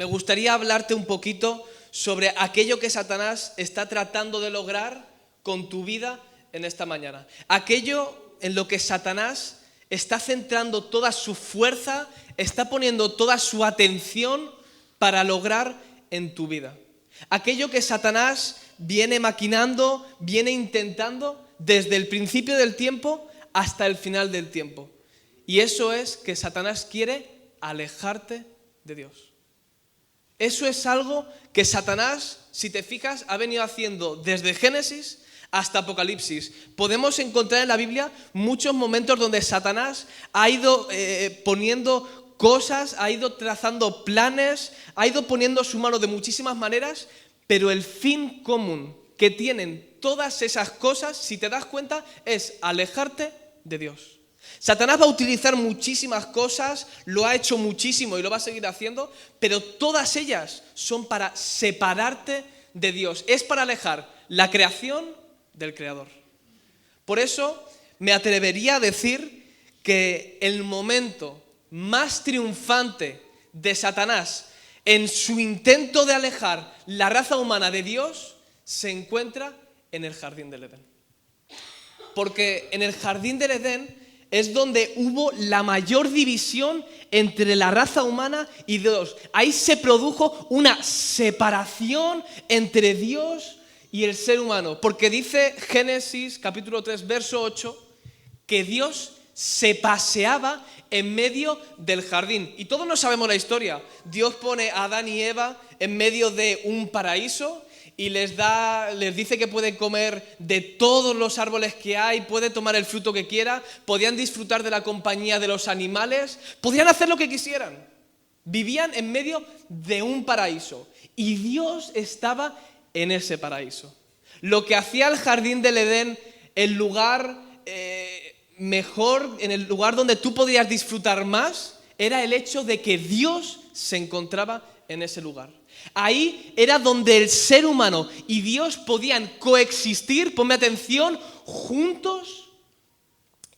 gustaría hablarte un poquito sobre aquello que Satanás está tratando de lograr con tu vida en esta mañana. Aquello en lo que Satanás está centrando toda su fuerza, está poniendo toda su atención para lograr en tu vida. Aquello que Satanás viene maquinando, viene intentando desde el principio del tiempo hasta el final del tiempo. Y eso es que Satanás quiere alejarte de Dios. Eso es algo que Satanás, si te fijas, ha venido haciendo desde Génesis hasta Apocalipsis. Podemos encontrar en la Biblia muchos momentos donde Satanás ha ido poniendo cosas, ha ido trazando planes, ha ido poniendo su mano de muchísimas maneras, pero el fin común que tienen todas esas cosas, si te das cuenta, es alejarte de Dios. Satanás va a utilizar muchísimas cosas, lo ha hecho muchísimo y lo va a seguir haciendo, pero todas ellas son para separarte de Dios. Es para alejar la creación del Creador. Por eso me atrevería a decir que el momento más triunfante de Satanás en su intento de alejar la raza humana de Dios se encuentra en el jardín del Edén. Porque en el jardín del Edén es donde hubo la mayor división entre la raza humana y Dios. Ahí se produjo una separación entre Dios y el ser humano. Porque dice Génesis capítulo 3, verso 8, que Dios se paseaba en medio del jardín. Y todos no sabemos la historia. Dios pone a Adán y Eva en medio de un paraíso y les dice que pueden comer de todos los árboles que hay, puede tomar el fruto que quiera, podían disfrutar de la compañía de los animales, podían hacer lo que quisieran. Vivían en medio de un paraíso y Dios estaba en ese paraíso. Lo que hacía el jardín del Edén el lugar mejor, en el lugar donde tú podías disfrutar más, era el hecho de que Dios se encontraba en ese lugar. Ahí era donde el ser humano y Dios podían coexistir, ponme atención, juntos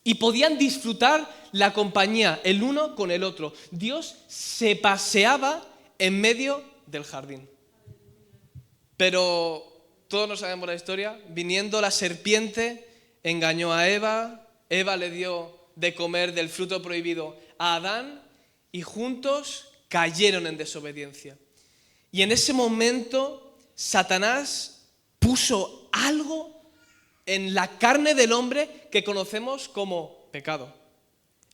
y podían disfrutar la compañía el uno con el otro. Dios se paseaba en medio del jardín. Pero todos no sabemos la historia. Viniendo la serpiente, engañó a Eva, Eva le dio de comer del fruto prohibido a Adán y juntos cayeron en desobediencia. Y en ese momento Satanás puso algo en la carne del hombre que conocemos como pecado.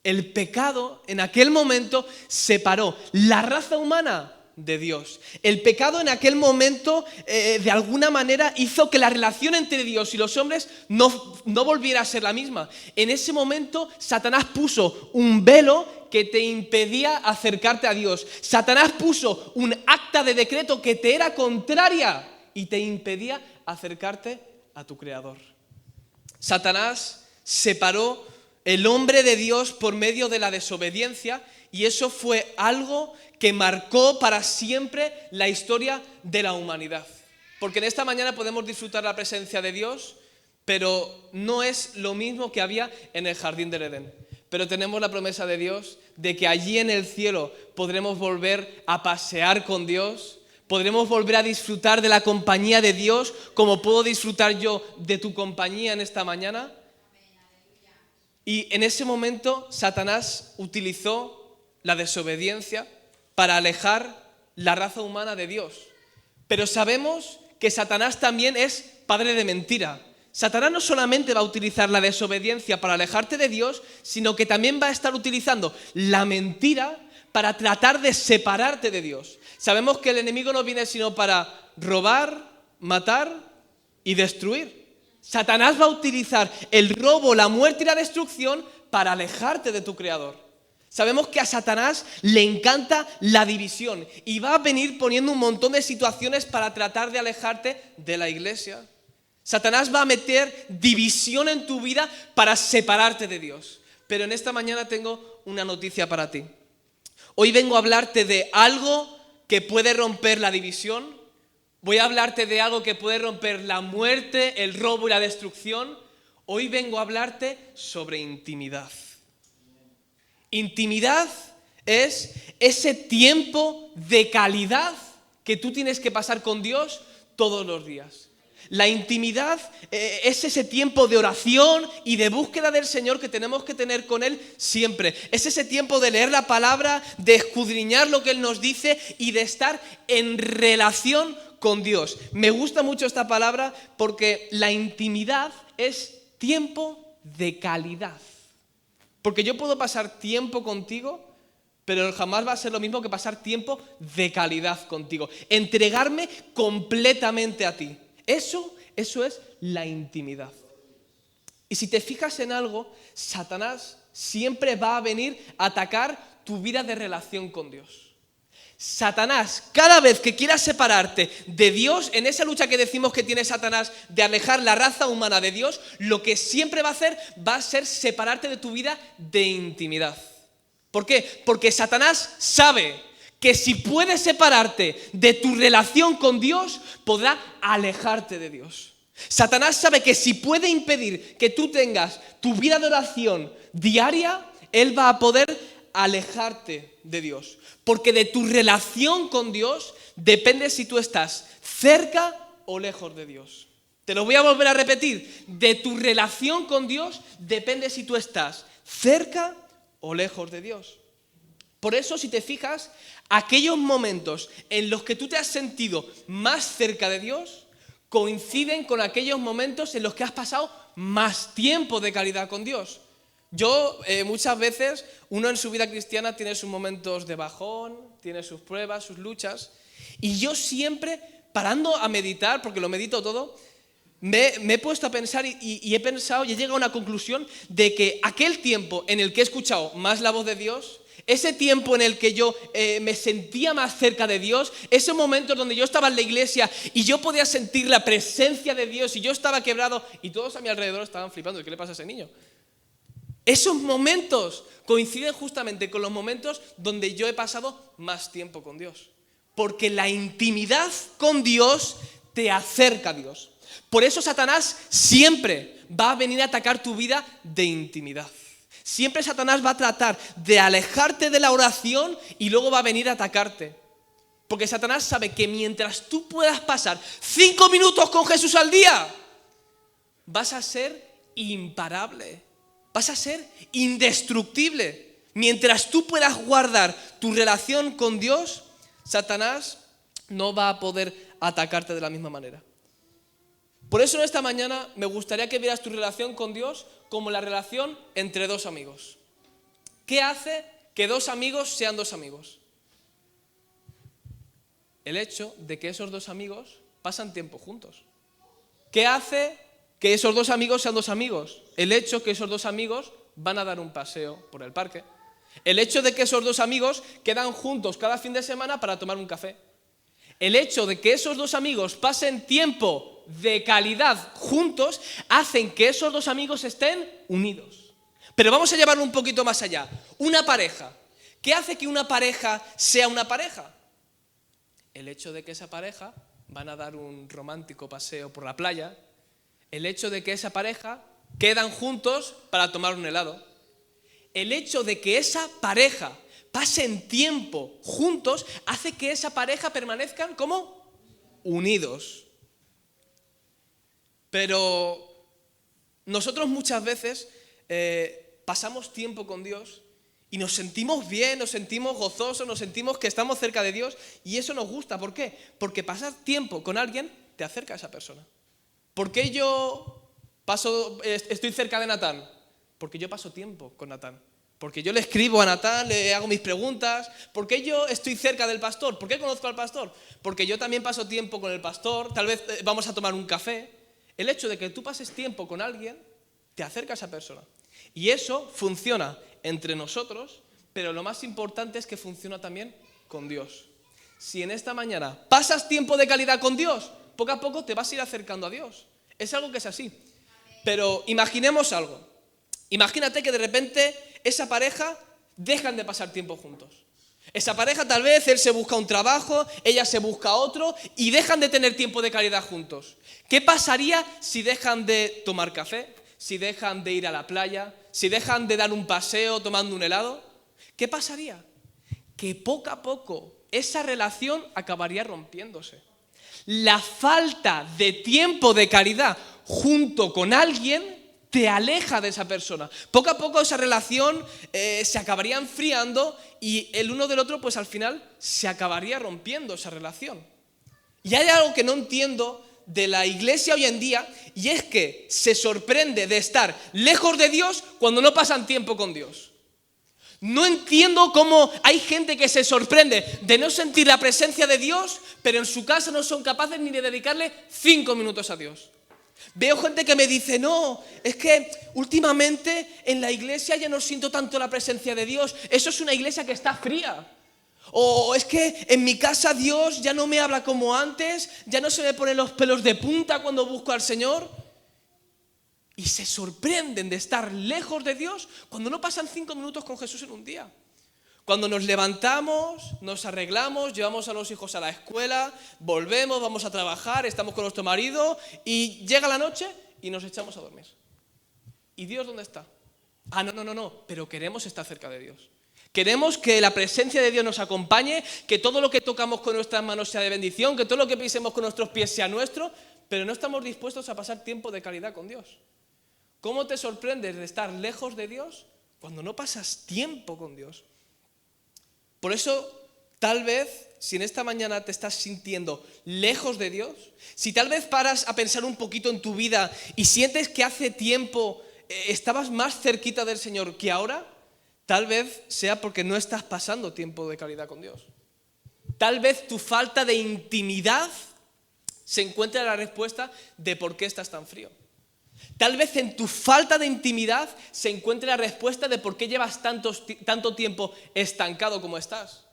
El pecado en aquel momento separó la raza humana de Dios. El pecado en aquel momento de alguna manera hizo que la relación entre Dios y los hombres no volviera a ser la misma. En ese momento Satanás puso un velo que te impedía acercarte a Dios. Satanás puso un acta de decreto que te era contraria y te impedía acercarte a tu Creador. Satanás separó el hombre de Dios por medio de la desobediencia y eso fue algo que marcó para siempre la historia de la humanidad. Porque en esta mañana podemos disfrutar la presencia de Dios, pero no es lo mismo que había en el jardín del Edén. Pero tenemos la promesa de Dios de que allí en el cielo podremos volver a pasear con Dios, podremos volver a disfrutar de la compañía de Dios como puedo disfrutar yo de tu compañía en esta mañana. Y en ese momento Satanás utilizó la desobediencia para alejar la raza humana de Dios. Pero sabemos que Satanás también es padre de mentira. Satanás no solamente va a utilizar la desobediencia para alejarte de Dios, sino que también va a estar utilizando la mentira para tratar de separarte de Dios. Sabemos que el enemigo no viene sino para robar, matar y destruir. Satanás va a utilizar el robo, la muerte y la destrucción para alejarte de tu Creador. Sabemos que a Satanás le encanta la división y va a venir poniendo un montón de situaciones para tratar de alejarte de la iglesia. Satanás va a meter división en tu vida para separarte de Dios. Pero en esta mañana tengo una noticia para ti. Hoy vengo a hablarte de algo que puede romper la división. Voy a hablarte de algo que puede romper la muerte, el robo y la destrucción. Hoy vengo a hablarte sobre intimidad. Intimidad es ese tiempo de calidad que tú tienes que pasar con Dios todos los días. La intimidad es ese tiempo de oración y de búsqueda del Señor que tenemos que tener con Él siempre. Es ese tiempo de leer la palabra, de escudriñar lo que Él nos dice y de estar en relación con Dios. Me gusta mucho esta palabra porque la intimidad es tiempo de calidad. Porque yo puedo pasar tiempo contigo, pero jamás va a ser lo mismo que pasar tiempo de calidad contigo. Entregarme completamente a ti. Eso es la intimidad. Y si te fijas en algo, Satanás siempre va a venir a atacar tu vida de relación con Dios. Satanás, cada vez que quiera separarte de Dios, en esa lucha que decimos que tiene Satanás de alejar la raza humana de Dios, lo que siempre va a hacer va a ser separarte de tu vida de intimidad. ¿Por qué? Porque Satanás sabe que si puede separarte de tu relación con Dios, podrá alejarte de Dios. Satanás sabe que si puede impedir que tú tengas tu vida de oración diaria, él va a poder alejarte de Dios. Porque de tu relación con Dios depende si tú estás cerca o lejos de Dios. Te lo voy a volver a repetir. De tu relación con Dios depende si tú estás cerca o lejos de Dios. Por eso, si te fijas, aquellos momentos en los que tú te has sentido más cerca de Dios coinciden con aquellos momentos en los que has pasado más tiempo de calidad con Dios. Yo, muchas veces, uno en su vida cristiana tiene sus momentos de bajón, tiene sus pruebas, sus luchas, y yo siempre, parando a meditar, porque lo medito todo, me he puesto a pensar y he pensado y he llegado a una conclusión de que aquel tiempo en el que he escuchado más la voz de Dios, ese tiempo en el que yo me sentía más cerca de Dios, ese momento donde yo estaba en la iglesia y yo podía sentir la presencia de Dios y yo estaba quebrado y todos a mi alrededor estaban flipando, ¿qué le pasa a ese niño? Esos momentos coinciden justamente con los momentos donde yo he pasado más tiempo con Dios. Porque la intimidad con Dios te acerca a Dios. Por eso Satanás siempre va a venir a atacar tu vida de intimidad. Siempre Satanás va a tratar de alejarte de la oración y luego va a venir a atacarte. Porque Satanás sabe que mientras tú puedas pasar 5 minutos con Jesús al día, vas a ser imparable. Vas a ser indestructible. Mientras tú puedas guardar tu relación con Dios, Satanás no va a poder atacarte de la misma manera. Por eso en esta mañana me gustaría que vieras tu relación con Dios como la relación entre dos amigos. ¿Qué hace que dos amigos sean dos amigos? El hecho de que esos dos amigos pasan tiempo juntos. ¿Qué hace que esos dos amigos sean dos amigos? El hecho que esos dos amigos van a dar un paseo por el parque. El hecho de que esos dos amigos quedan juntos cada fin de semana para tomar un café. El hecho de que esos dos amigos pasen tiempo de calidad juntos hacen que esos dos amigos estén unidos. Pero vamos a llevarlo un poquito más allá. Una pareja. ¿Qué hace que una pareja sea una pareja? El hecho de que esa pareja van a dar un romántico paseo por la playa. El hecho de que esa pareja quedan juntos para tomar un helado. El hecho de que esa pareja pasen tiempo juntos hace que esa pareja permanezcan como unidos. Pero nosotros muchas veces pasamos tiempo con Dios y nos sentimos bien, nos sentimos gozosos, nos sentimos que estamos cerca de Dios y eso nos gusta. ¿Por qué? Porque pasar tiempo con alguien te acerca a esa persona. ¿Por qué yo estoy cerca de Natán? Porque yo paso tiempo con Natán. Porque yo le escribo a Natán, le hago mis preguntas. ¿Por qué yo estoy cerca del pastor? ¿Por qué conozco al pastor? Porque yo también paso tiempo con el pastor. Tal vez vamos a tomar un café. El hecho de que tú pases tiempo con alguien te acerca a esa persona. Y eso funciona entre nosotros, pero lo más importante es que funciona también con Dios. Si en esta mañana pasas tiempo de calidad con Dios, poco a poco te vas a ir acercando a Dios. Es algo que es así. Pero imaginemos algo. Imagínate que de repente esa pareja dejan de pasar tiempo juntos. Esa pareja tal vez él se busca un trabajo, ella se busca otro y dejan de tener tiempo de calidad juntos. ¿Qué pasaría si dejan de tomar café? Si dejan de ir a la playa, si dejan de dar un paseo tomando un helado. ¿Qué pasaría? que poco a poco esa relación acabaría rompiéndose. La falta de tiempo de calidad junto con alguien te aleja de esa persona. Poco a poco esa relación se acabaría enfriando y el uno del otro pues al final se acabaría rompiendo esa relación. Y hay algo que no entiendo de la iglesia hoy en día y es que se sorprende de estar lejos de Dios cuando no pasan tiempo con Dios. No entiendo cómo hay gente que se sorprende de no sentir la presencia de Dios, pero en su casa no son capaces ni de dedicarle 5 minutos a Dios. Veo gente que me dice, no, es que últimamente en la iglesia ya no siento tanto la presencia de Dios, eso es una iglesia que está fría. O es que en mi casa Dios ya no me habla como antes, ya no se me ponen los pelos de punta cuando busco al Señor. Y se sorprenden de estar lejos de Dios cuando no pasan 5 minutos con Jesús en un día. Cuando nos levantamos, nos arreglamos, llevamos a los hijos a la escuela, volvemos, vamos a trabajar, estamos con nuestro marido y llega la noche y nos echamos a dormir. ¿Y Dios dónde está? No, pero queremos estar cerca de Dios. Queremos que la presencia de Dios nos acompañe, que todo lo que tocamos con nuestras manos sea de bendición, que todo lo que pisemos con nuestros pies sea nuestro, pero no estamos dispuestos a pasar tiempo de calidad con Dios. ¿Cómo te sorprendes de estar lejos de Dios cuando no pasas tiempo con Dios? Por eso, tal vez, si en esta mañana te estás sintiendo lejos de Dios, si tal vez paras a pensar un poquito en tu vida y sientes que hace tiempo estabas más cerquita del Señor que ahora, tal vez sea porque no estás pasando tiempo de calidad con Dios. Tal vez tu falta de intimidad se encuentre la respuesta de por qué estás tan frío. Tal vez en tu falta de intimidad se encuentre la respuesta de por qué llevas tanto tiempo estancado como estás.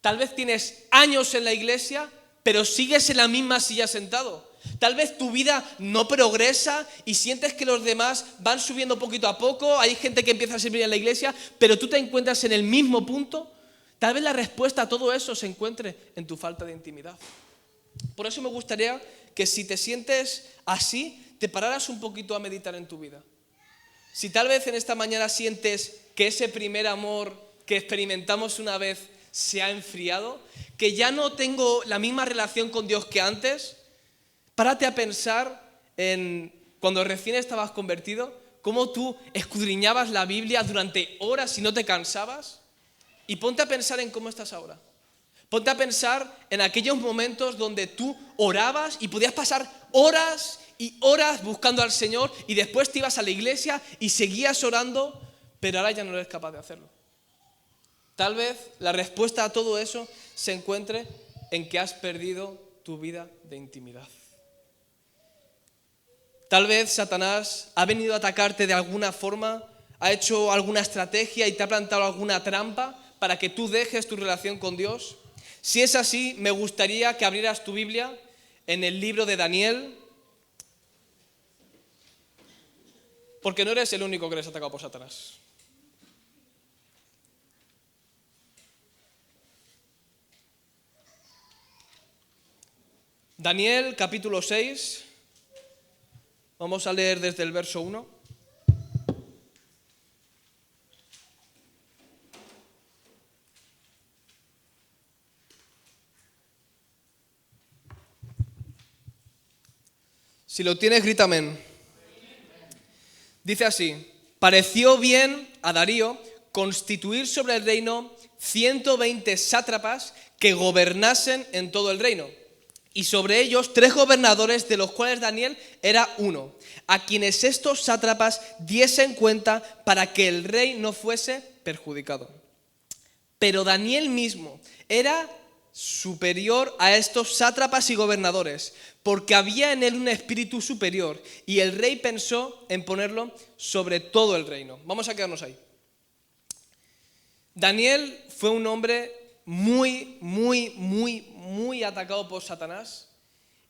Tal vez tienes años en la iglesia, pero sigues en la misma silla sentado. Tal vez tu vida no progresa y sientes que los demás van subiendo poquito a poco. Hay gente que empieza a servir en la iglesia, pero tú te encuentras en el mismo punto. Tal vez la respuesta a todo eso se encuentre en tu falta de intimidad. Por eso me gustaría que si te sientes así, te pararas un poquito a meditar en tu vida. Si tal vez en esta mañana sientes que ese primer amor que experimentamos una vez se ha enfriado, que ya no tengo la misma relación con Dios que antes, párate a pensar en cuando recién estabas convertido, cómo tú escudriñabas la Biblia durante horas y no te cansabas, y ponte a pensar en cómo estás ahora. Ponte a pensar en aquellos momentos donde tú orabas y podías pasar horas y horas buscando al Señor y después te ibas a la iglesia y seguías orando, pero ahora ya no eres capaz de hacerlo. Tal vez la respuesta a todo eso se encuentre en que has perdido tu vida de intimidad. Tal vez Satanás ha venido a atacarte de alguna forma, ha hecho alguna estrategia y te ha plantado alguna trampa para que tú dejes tu relación con Dios. Si es así, me gustaría que abrieras tu Biblia en el libro de Daniel, porque no eres el único que eres atacado por Satanás. Daniel, capítulo 6, vamos a leer desde el verso 1. Si lo tienes, grita amén. Dice así: pareció bien a Darío constituir sobre el reino 120 sátrapas que gobernasen en todo el reino, y sobre ellos 3 gobernadores, de los cuales Daniel era uno, a quienes estos sátrapas diesen cuenta para que el rey no fuese perjudicado. Pero Daniel mismo era superior a estos sátrapas y gobernadores, porque había en él un espíritu superior, y el rey pensó en ponerlo sobre todo el reino. Vamos a quedarnos ahí. Daniel fue un hombre muy atacado por Satanás,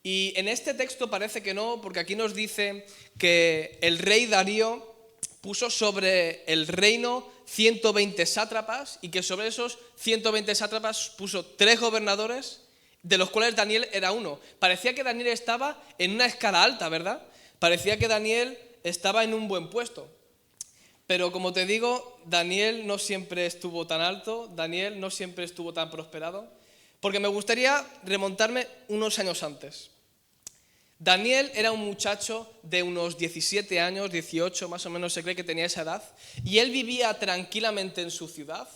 y en este texto parece que no, porque aquí nos dice que el rey Darío puso sobre el reino 120 sátrapas y que sobre esos 120 sátrapas puso 3 gobernadores, de los cuales Daniel era uno. Parecía que Daniel estaba en una escala alta, ¿verdad? Parecía que Daniel estaba en un buen puesto. Pero como te digo, Daniel no siempre estuvo tan alto, Daniel no siempre estuvo tan prosperado, porque me gustaría remontarme unos años antes. Daniel era un muchacho de unos 17 años, 18 más o menos se cree que tenía esa edad, y él vivía tranquilamente en su ciudad,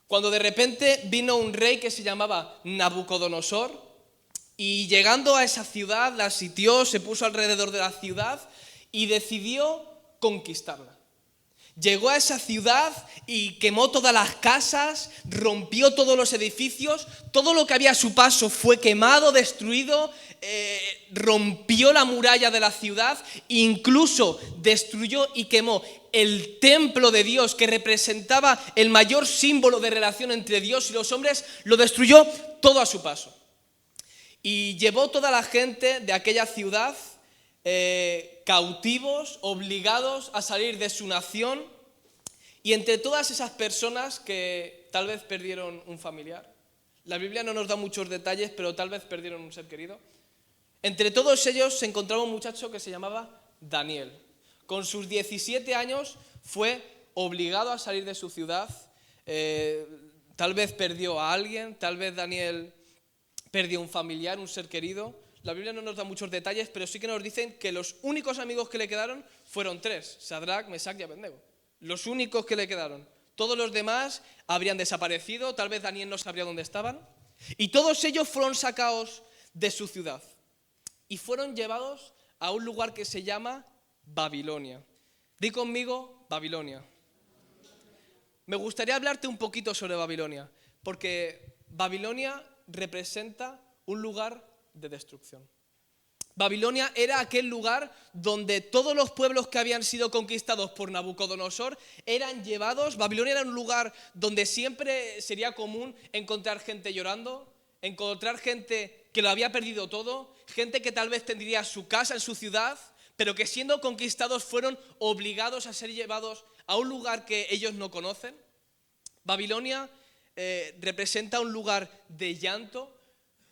cuando de repente vino un rey que se llamaba Nabucodonosor, y llegando a esa ciudad, la sitió, se puso alrededor de la ciudad y decidió conquistarla. Llegó a esa ciudad y quemó todas las casas, rompió todos los edificios, todo lo que había a su paso fue quemado, destruido, rompió la muralla de la ciudad, incluso destruyó y quemó el templo de Dios, que representaba el mayor símbolo de relación entre Dios y los hombres, lo destruyó todo a su paso. Y llevó toda la gente de aquella ciudad cautivos, obligados a salir de su nación, y entre todas esas personas que tal vez perdieron un familiar, la Biblia no nos da muchos detalles, pero tal vez perdieron un ser querido, entre todos ellos se encontraba un muchacho que se llamaba Daniel. Con sus 17 años fue obligado a salir de su ciudad, tal vez perdió a alguien, tal vez Daniel perdió un familiar, un ser querido. La Biblia no nos da muchos detalles, pero sí que nos dicen que los únicos amigos que le quedaron fueron 3, Sadrac, Mesac y Abednego. Los únicos que le quedaron. Todos los demás habrían desaparecido, tal vez Daniel no sabría dónde estaban. Y todos ellos fueron sacados de su ciudad y fueron llevados a un lugar que se llama Babilonia. Di conmigo, Babilonia. Me gustaría hablarte un poquito sobre Babilonia, porque Babilonia representa un lugar de destrucción. Babilonia era aquel lugar donde todos los pueblos que habían sido conquistados por Nabucodonosor eran llevados. Babilonia era un lugar donde siempre sería común encontrar gente llorando, encontrar gente que lo había perdido todo, gente que tal vez tendría su casa en su ciudad, pero que siendo conquistados fueron obligados a ser llevados a un lugar que ellos no conocen. Babilonia representa un lugar de llanto,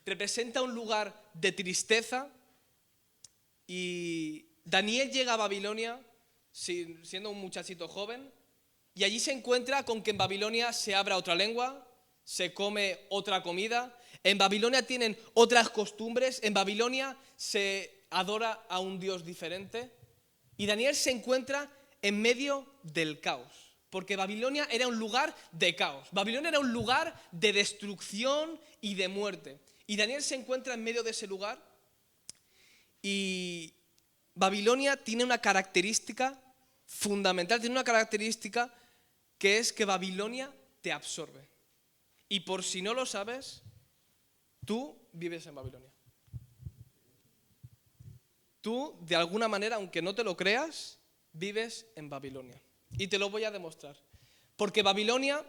representa un lugar de tristeza. Y Daniel llega a Babilonia siendo un muchachito joven, y allí se encuentra con que en Babilonia se habla otra lengua, se come otra comida, en Babilonia tienen otras costumbres, en Babilonia se adora a un Dios diferente, y Daniel se encuentra en medio del caos, porque Babilonia era un lugar de caos, Babilonia era un lugar de destrucción y de muerte, y Daniel se encuentra en medio de ese lugar. Y Babilonia tiene una característica fundamental, tiene una característica que es que Babilonia te absorbe. Y por si no lo sabes, tú vives en Babilonia. Tú, de alguna manera, aunque no te lo creas, vives en Babilonia. Y te lo voy a demostrar. Porque Babilonia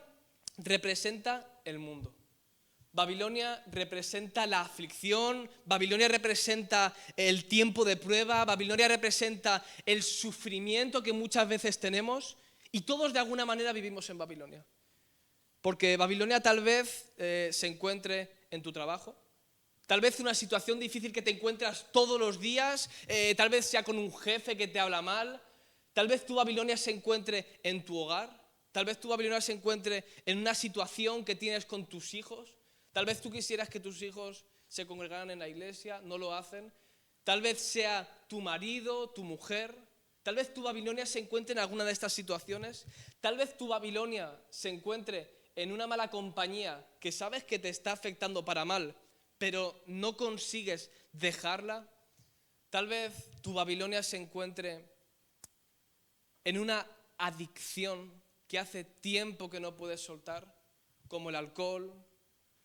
representa el mundo. Babilonia representa la aflicción, Babilonia representa el tiempo de prueba, Babilonia representa el sufrimiento que muchas veces tenemos, y todos de alguna manera vivimos en Babilonia. Porque Babilonia tal vez se encuentre en tu trabajo, tal vez una situación difícil que te encuentras todos los días, tal vez sea con un jefe que te habla mal, tal vez tu Babilonia se encuentre en tu hogar, tal vez tu Babilonia se encuentre en una situación que tienes con tus hijos. Tal vez tú quisieras que tus hijos se congregaran en la iglesia, no lo hacen. Tal vez sea tu marido, tu mujer. Tal vez tu Babilonia se encuentre en alguna de estas situaciones. Tal vez tu Babilonia se encuentre en una mala compañía que sabes que te está afectando para mal, pero no consigues dejarla. Tal vez tu Babilonia se encuentre en una adicción que hace tiempo que no puedes soltar, como el alcohol,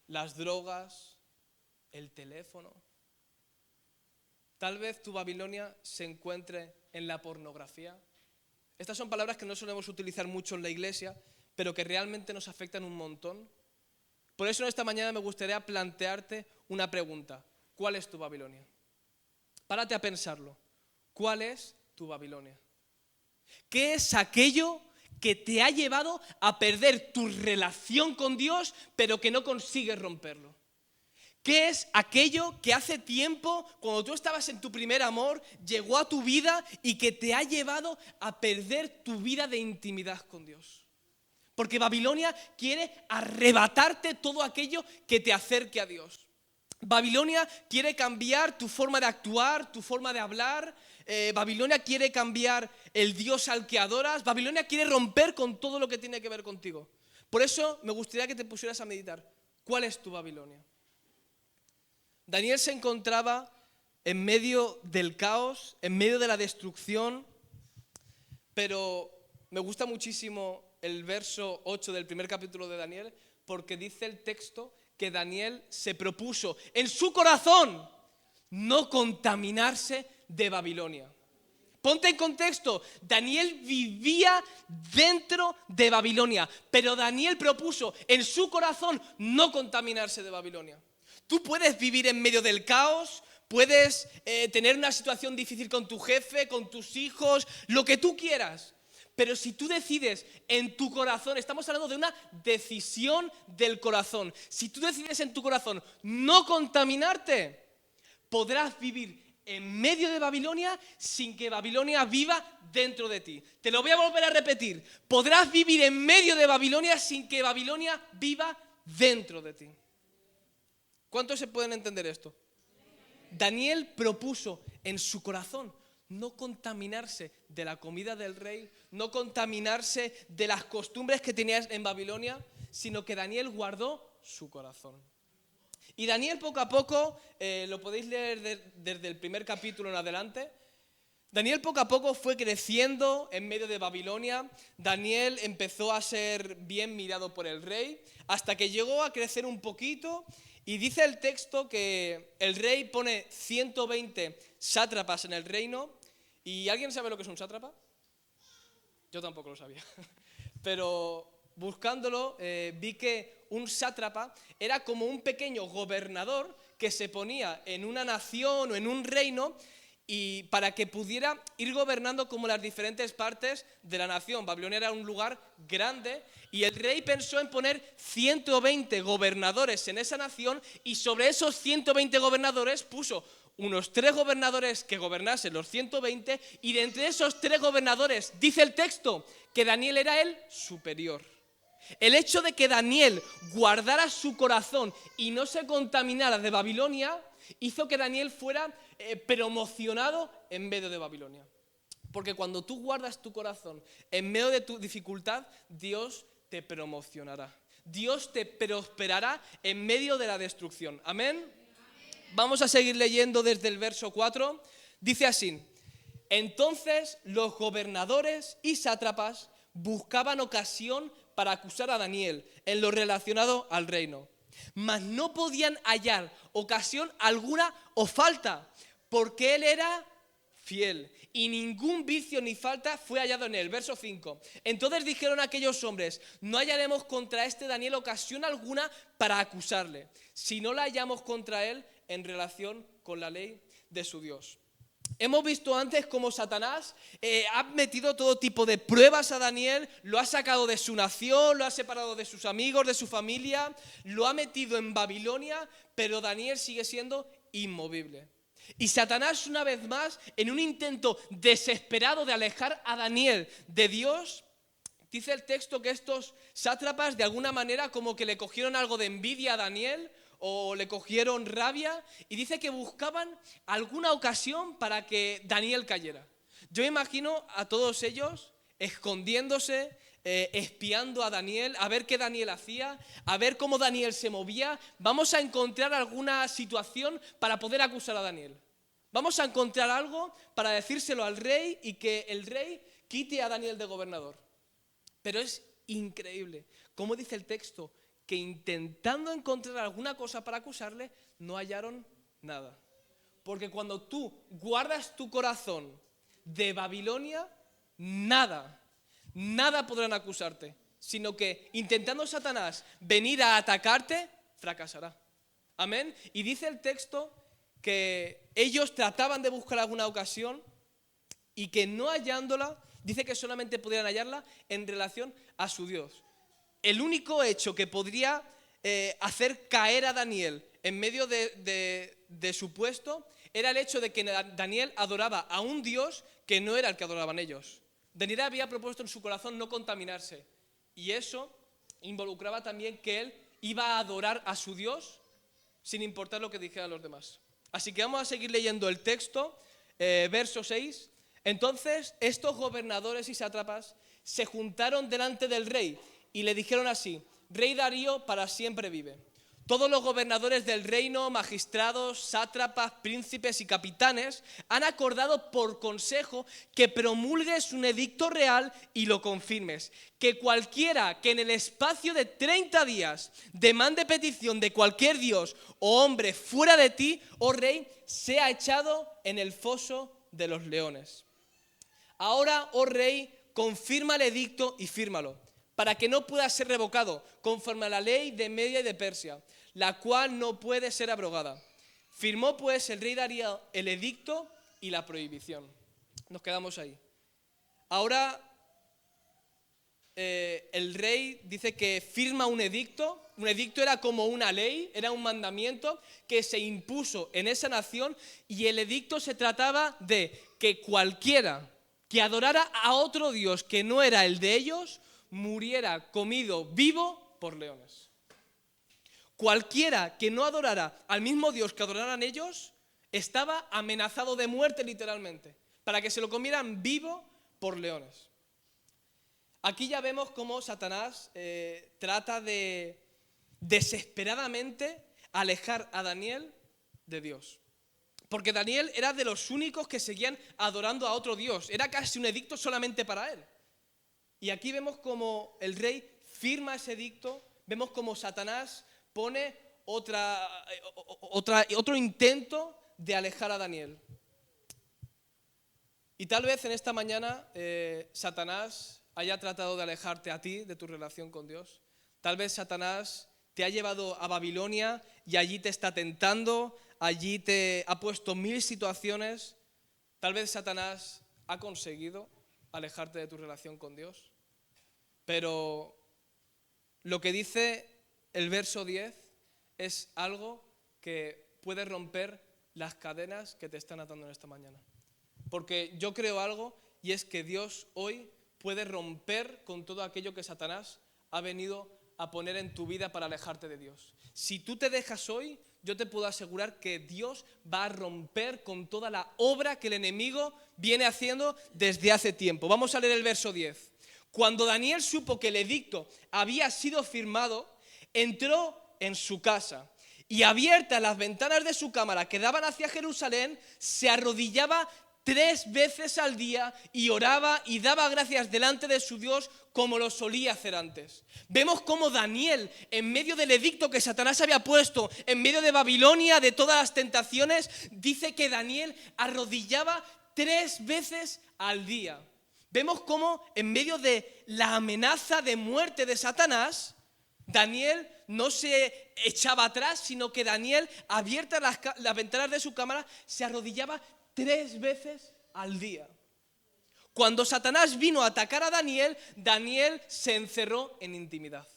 las drogas, el teléfono. Tal vez tu Babilonia se encuentre en la pornografía. Estas son palabras que no solemos utilizar mucho en la iglesia, pero que realmente nos afectan un montón. Por eso en esta mañana me gustaría plantearte una pregunta. ¿Cuál es tu Babilonia? Párate a pensarlo. ¿Cuál es tu Babilonia? ¿Qué es aquello que te ha llevado a perder tu relación con Dios, pero que no consigues romperlo? ¿Qué es aquello que hace tiempo, cuando tú estabas en tu primer amor, llegó a tu vida y que te ha llevado a perder tu vida de intimidad con Dios? Porque Babilonia quiere arrebatarte todo aquello que te acerque a Dios. Babilonia quiere cambiar tu forma de actuar, tu forma de hablar. Babilonia quiere cambiar el Dios al que adoras. Babilonia quiere romper con todo lo que tiene que ver contigo. Por eso me gustaría que te pusieras a meditar. ¿Cuál es tu Babilonia? Daniel se encontraba en medio del caos, en medio de la destrucción, pero me gusta muchísimo el verso 8 del primer capítulo de Daniel, porque dice el texto que Daniel se propuso en su corazón no contaminarse de Babilonia. Ponte en contexto, Daniel vivía dentro de Babilonia, pero Daniel propuso en su corazón no contaminarse de Babilonia. Tú puedes vivir en medio del caos, puedes tener una situación difícil con tu jefe, con tus hijos, lo que tú quieras. Pero si tú decides en tu corazón, estamos hablando de una decisión del corazón. Si tú decides en tu corazón no contaminarte, podrás vivir en medio de Babilonia sin que Babilonia viva dentro de ti. Te lo voy a volver a repetir. Podrás vivir en medio de Babilonia sin que Babilonia viva dentro de ti. ¿Cuántos se pueden entender esto? Daniel propuso en su corazón no contaminarse de la comida del rey, no contaminarse de las costumbres que tenías en Babilonia, sino que Daniel guardó su corazón. Y Daniel poco a poco, lo podéis leer desde el primer capítulo en adelante, Daniel poco a poco fue creciendo en medio de Babilonia. Daniel empezó a ser bien mirado por el rey, hasta que llegó a crecer un poquito. Y dice el texto que el rey pone 120 sátrapas en el reino. ¿Y alguien sabe lo que es un sátrapa? Yo tampoco lo sabía. Pero buscándolo vi que un sátrapa era como un pequeño gobernador que se ponía en una nación o en un reino y para que pudiera ir gobernando como las diferentes partes de la nación. Babilonia era un lugar grande y el rey pensó en poner 120 gobernadores en esa nación y sobre esos 120 gobernadores puso unos 3 gobernadores que gobernasen los 120 y de entre esos 3 gobernadores, dice el texto, que Daniel era el superior. El hecho de que Daniel guardara su corazón y no se contaminara de Babilonia hizo que Daniel fuera promocionado en medio de Babilonia. Porque cuando tú guardas tu corazón en medio de tu dificultad, Dios te promocionará. Dios te prosperará en medio de la destrucción. ¿Amén? Vamos a seguir leyendo desde el verso 4. Dice así: entonces los gobernadores y sátrapas buscaban ocasión para acusar a Daniel en lo relacionado al reino, mas no podían hallar ocasión alguna o falta, porque él era fiel y ningún vicio ni falta fue hallado en él. Verso 5. Entonces dijeron aquellos hombres: no hallaremos contra este Daniel ocasión alguna para acusarle, si no la hallamos contra él en relación con la ley de su Dios. Hemos visto antes cómo Satanás ha metido todo tipo de pruebas a Daniel, lo ha sacado de su nación, lo ha separado de sus amigos, de su familia, lo ha metido en Babilonia, pero Daniel sigue siendo inmovible. Y Satanás, una vez más, en un intento desesperado de alejar a Daniel de Dios, dice el texto que estos sátrapas de alguna manera como que le cogieron algo de envidia a Daniel o le cogieron rabia y dice que buscaban alguna ocasión para que Daniel cayera. Yo imagino a todos ellos escondiéndose, espiando a Daniel, a ver qué Daniel hacía, a ver cómo Daniel se movía. Vamos a encontrar alguna situación para poder acusar a Daniel. Vamos a encontrar algo para decírselo al rey y que el rey quite a Daniel de gobernador. Pero es increíble, como dice el texto, que intentando encontrar alguna cosa para acusarle, no hallaron nada. Porque cuando tú guardas tu corazón de Babilonia, nada podrán acusarte, sino que intentando Satanás venir a atacarte, fracasará. Amén. Y dice el texto que ellos trataban de buscar alguna ocasión y que no hallándola, dice que solamente podían hallarla en relación a su Dios. El único hecho que podría hacer caer a Daniel en medio de su puesto, era el hecho de que Daniel adoraba a un Dios que no era el que adoraban ellos. Daniel había propuesto en su corazón no contaminarse, y eso involucraba también que él iba a adorar a su Dios sin importar lo que dijeran los demás. Así que vamos a seguir leyendo el texto, verso 6. Entonces estos gobernadores y sátrapas se juntaron delante del rey y le dijeron así: Rey Darío, para siempre vive. Todos los gobernadores del reino, magistrados, sátrapas, príncipes y capitanes han acordado por consejo que promulgues un edicto real y lo confirmes. Que cualquiera que en el espacio de 30 días demande petición de cualquier dios o hombre fuera de ti, oh rey, sea echado en el foso de los leones. Ahora, oh rey, confirma el edicto y fírmalo, para que no pueda ser revocado, conforme a la ley de Media y de Persia, la cual no puede ser abrogada. Firmó pues el rey Darío el edicto y la prohibición. Nos quedamos ahí. Ahora el rey dice que firma un edicto. Un edicto era como una ley, era un mandamiento que se impuso en esa nación, y el edicto se trataba de que cualquiera que adorara a otro dios que no era el de ellos, muriera comido vivo por leones. Cualquiera que no adorara al mismo Dios que adoraran ellos, estaba amenazado de muerte literalmente, para que se lo comieran vivo por leones. Aquí ya vemos cómo Satanás trata de desesperadamente alejar a Daniel de Dios. Porque Daniel era de los únicos que seguían adorando a otro Dios. Era casi un edicto solamente para él. Y aquí vemos cómo el rey firma ese edicto, vemos cómo Satanás pone otro intento de alejar a Daniel. Y tal vez en esta mañana Satanás haya tratado de alejarte a ti de tu relación con Dios. Tal vez Satanás te ha llevado a Babilonia y allí te está tentando, allí te ha puesto 1000 situaciones. Tal vez Satanás ha conseguido alejarte de tu relación con Dios. Pero lo que dice el verso 10 es algo que puede romper las cadenas que te están atando en esta mañana. Porque yo creo algo, y es que Dios hoy puede romper con todo aquello que Satanás ha venido a poner en tu vida para alejarte de Dios. Si tú te dejas hoy, yo te puedo asegurar que Dios va a romper con toda la obra que el enemigo viene haciendo desde hace tiempo. Vamos a leer el verso 10. Cuando Daniel supo que el edicto había sido firmado, entró en su casa y, abiertas las ventanas de su cámara que daban hacia Jerusalén, se arrodillaba 3 veces al día y oraba y daba gracias delante de su Dios como lo solía hacer antes. Vemos cómo Daniel, en medio del edicto que Satanás había puesto, en medio de Babilonia, de todas las tentaciones, dice que Daniel arrodillaba 3 veces al día. Vemos cómo en medio de la amenaza de muerte de Satanás, Daniel no se echaba atrás, sino que Daniel, abiertas las ventanas de su cámara, se arrodillaba 3 veces al día. Cuando Satanás vino a atacar a Daniel, Daniel se encerró en intimidad.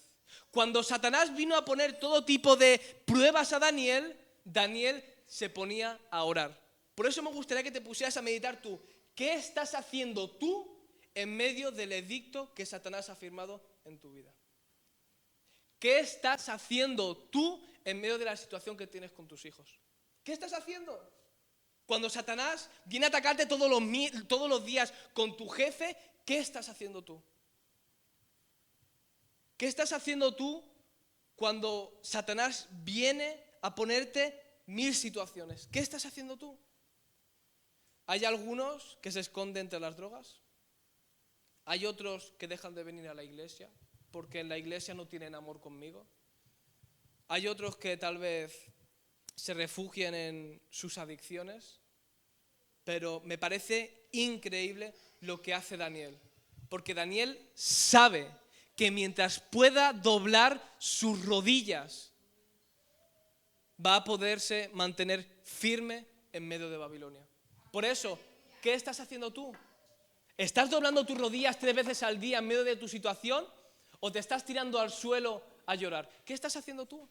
Cuando Satanás vino a poner todo tipo de pruebas a Daniel, Daniel se ponía a orar. Por eso me gustaría que te pusieras a meditar tú. ¿Qué estás haciendo tú en medio del edicto que Satanás ha firmado en tu vida? ¿Qué estás haciendo tú en medio de la situación que tienes con tus hijos? ¿Qué estás haciendo? Cuando Satanás viene a atacarte todos los días con tu jefe, ¿qué estás haciendo tú? ¿Qué estás haciendo tú cuando Satanás viene a ponerte 1000 situaciones? ¿Qué estás haciendo tú? Hay algunos que se esconden entre las drogas. Hay otros que dejan de venir a la iglesia porque en la iglesia no tienen amor conmigo. Hay otros que tal vez se refugian en sus adicciones, pero me parece increíble lo que hace Daniel, porque Daniel sabe que mientras pueda doblar sus rodillas, va a poderse mantener firme en medio de Babilonia. Por eso, ¿qué estás haciendo tú? ¿Estás doblando tus rodillas 3 veces al día en medio de tu situación o te estás tirando al suelo a llorar? ¿Qué estás haciendo tú?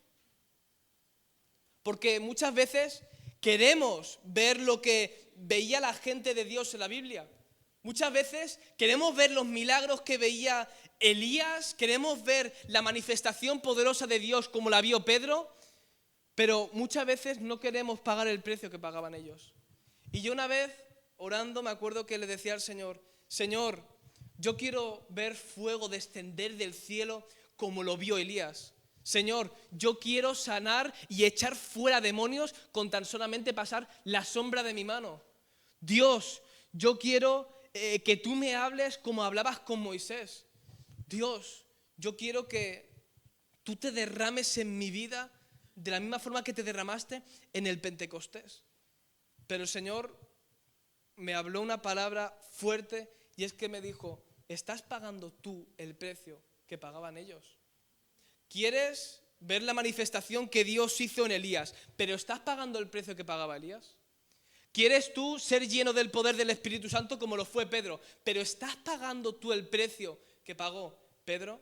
Porque muchas veces queremos ver lo que veía la gente de Dios en la Biblia. Muchas veces queremos ver los milagros que veía Elías, queremos ver la manifestación poderosa de Dios como la vio Pedro, pero muchas veces no queremos pagar el precio que pagaban ellos. Y yo una vez, orando, me acuerdo que le decía al Señor, Señor, yo quiero ver fuego descender del cielo como lo vio Elías. Señor, yo quiero sanar y echar fuera demonios con tan solamente pasar la sombra de mi mano. Dios, yo quiero que tú me hables como hablabas con Moisés. Dios, yo quiero que tú te derrames en mi vida de la misma forma que te derramaste en el Pentecostés. Pero el Señor me habló una palabra fuerte y es que me dijo, ¿estás pagando tú el precio que pagaban ellos? ¿Quieres ver la manifestación que Dios hizo en Elías, pero estás pagando el precio que pagaba Elías? ¿Quieres tú ser lleno del poder del Espíritu Santo como lo fue Pedro, pero estás pagando tú el precio que pagó Pedro?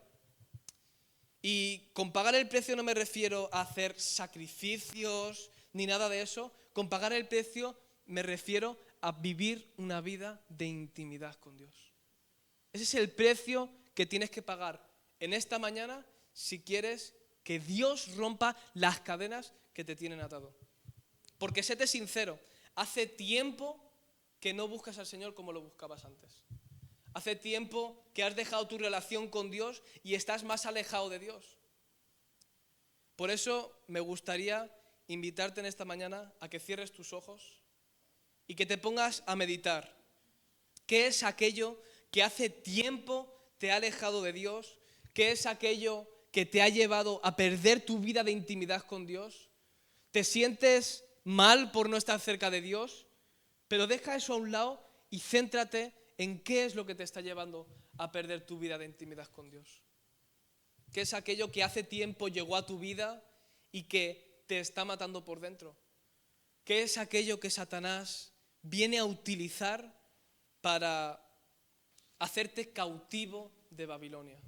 Y con pagar el precio no me refiero a hacer sacrificios ni nada de eso. Con pagar el precio me refiero a vivir una vida de intimidad con Dios. Ese es el precio que tienes que pagar en esta mañana si quieres que Dios rompa las cadenas que te tienen atado. Porque séte sincero, hace tiempo que no buscas al Señor como lo buscabas antes. Hace tiempo que has dejado tu relación con Dios y estás más alejado de Dios. Por eso me gustaría invitarte en esta mañana a que cierres tus ojos y que te pongas a meditar. ¿Qué es aquello que hace tiempo te ha alejado de Dios? ¿Qué es aquello que te ha llevado a perder tu vida de intimidad con Dios? ¿Te sientes mal por no estar cerca de Dios? Pero deja eso a un lado y céntrate en qué es lo que te está llevando a perder tu vida de intimidad con Dios. ¿Qué es aquello que hace tiempo llegó a tu vida y que te está matando por dentro? ¿Qué es aquello que Satanás viene a utilizar para hacerte cautivo de Babilonia?